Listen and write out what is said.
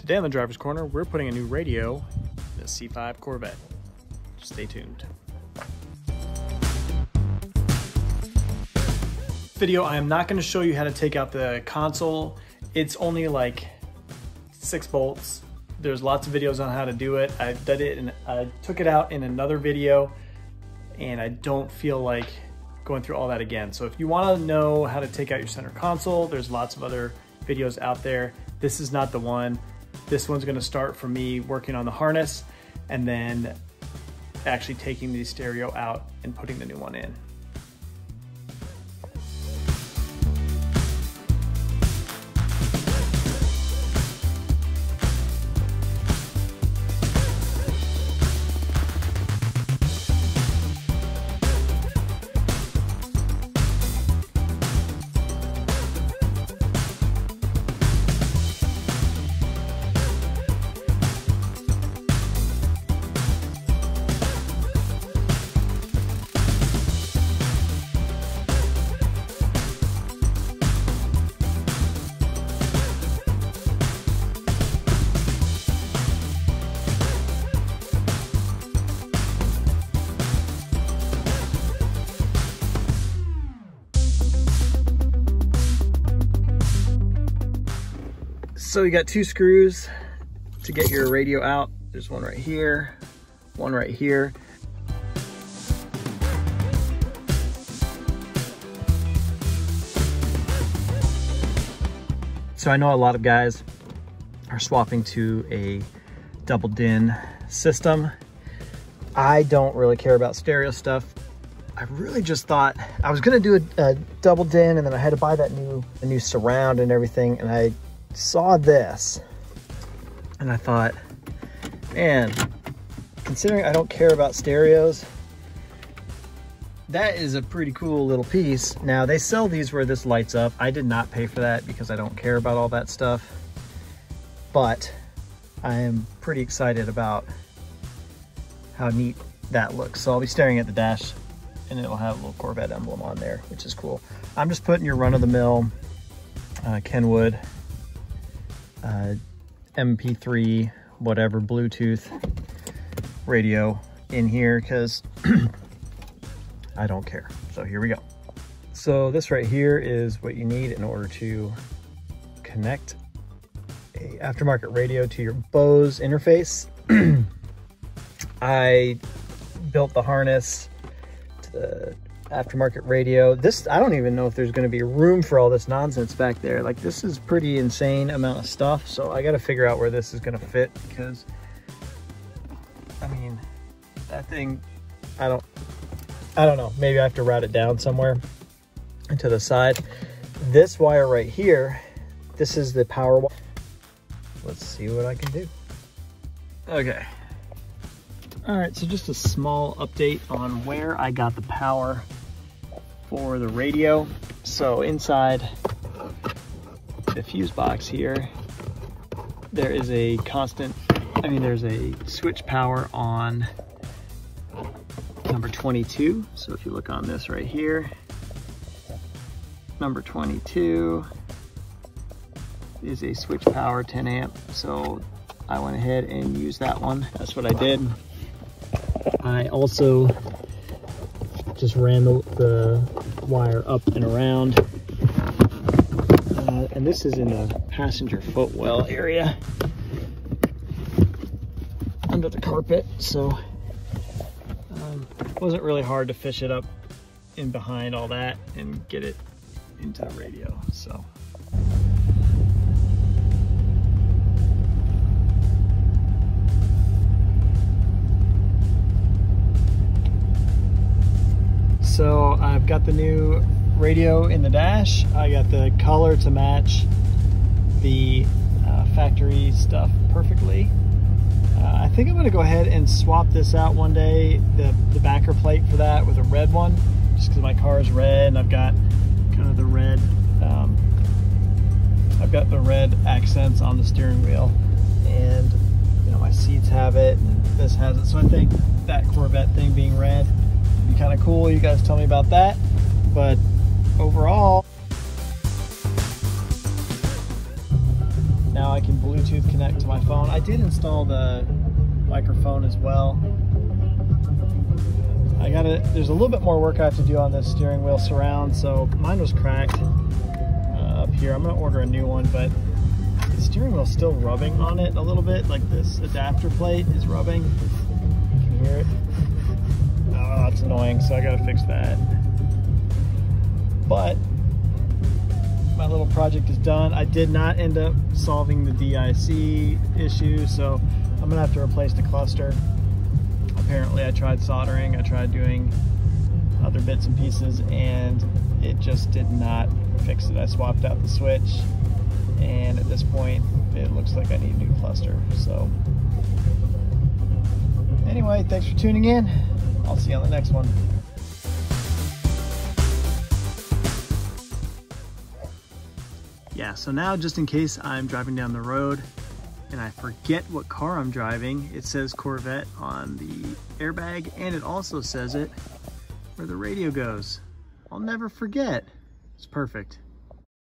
Today on the Driver's Corner, we're putting a new radio in the C5 Corvette. Stay tuned. Video, I am not going to show you how to take out the console. It's only like 6 bolts. There's lots of videos on how to do it. I did it and I took it out in another video, and I don't feel like going through all that again. So if you want to know how to take out your center console, there's lots of other videos out there. This is not the one. This one's going to start from me working on the harness and then actually taking the stereo out and putting the new one in. So you got 2 screws to get your radio out. There's one right here, one right here. So I know a lot of guys are swapping to a double DIN system. I don't really care about stereo stuff. I really just thought I was gonna do a double DIN, and then I had to buy that new surround and everything, and I saw this and I thought, man, considering I don't care about stereos, that is a pretty cool little piece. Now they sell these where this lights up. I did not pay for that because I don't care about all that stuff, but I am pretty excited about how neat that looks. So I'll be staring at the dash and it'll have a little Corvette emblem on there, which is cool. I'm just putting your run-of-the-mill Kenwood MP3, whatever, Bluetooth radio in here because I don't care. So here we go. So this right here is what you need in order to connect a aftermarket radio to your Bose interface. I built the harness to the aftermarket radio. This, I don't even know if there's going to be room for all this nonsense back there. Like, this is pretty insane amount of stuff, so I got to figure out where this is going to fit, because I mean, that thing, I don't know, maybe I have to route it down somewhere and to the side. This wire right here, this is the power wire. Let's see what I can do. Okay, all right, so just a small update on where I got the power for the radio. So inside the fuse box here, there is a constant, there's a switch power on number 22. So if you look on this right here, number 22 is a switch power 10 amp. So I went ahead and used that one. That's what I did. I also just ran the wire up and around. And this is in the passenger footwell area under the carpet. So it wasn't really hard to fish it up in behind all that and get it into the radio. So I've got the new radio in the dash. I got the color to match the factory stuff perfectly. I think I'm gonna go ahead and swap this out one day, the backer plate for that, with a red one, just because my car is red and I've got kind of the red, I've got the red accents on the steering wheel, and you know, my seats have it and this has it. So I think that Corvette thing being red would be kind of cool. You guys tell me about that. But overall, now I can Bluetooth connect to my phone. I did install the microphone as well. There's a little bit more work I have to do on this steering wheel surround. So mine was cracked up here. I'm gonna order a new one, but the steering wheel's still rubbing on it a little bit. Like this adapter plate is rubbing. You can hear it. Oh, it's annoying, so I gotta fix that. But my little project is done. I did not end up solving the DIC issue, so I'm gonna have to replace the cluster. Apparently I tried soldering, I tried doing other bits and pieces, and it just did not fix it. I swapped out the switch, and at this point it looks like I need a new cluster. So anyway, thanks for tuning in. I'll see you on the next one. Yeah, so now just in case I'm driving down the road and I forget what car I'm driving, it says Corvette on the airbag, and it also says it where the radio goes. I'll never forget. It's perfect.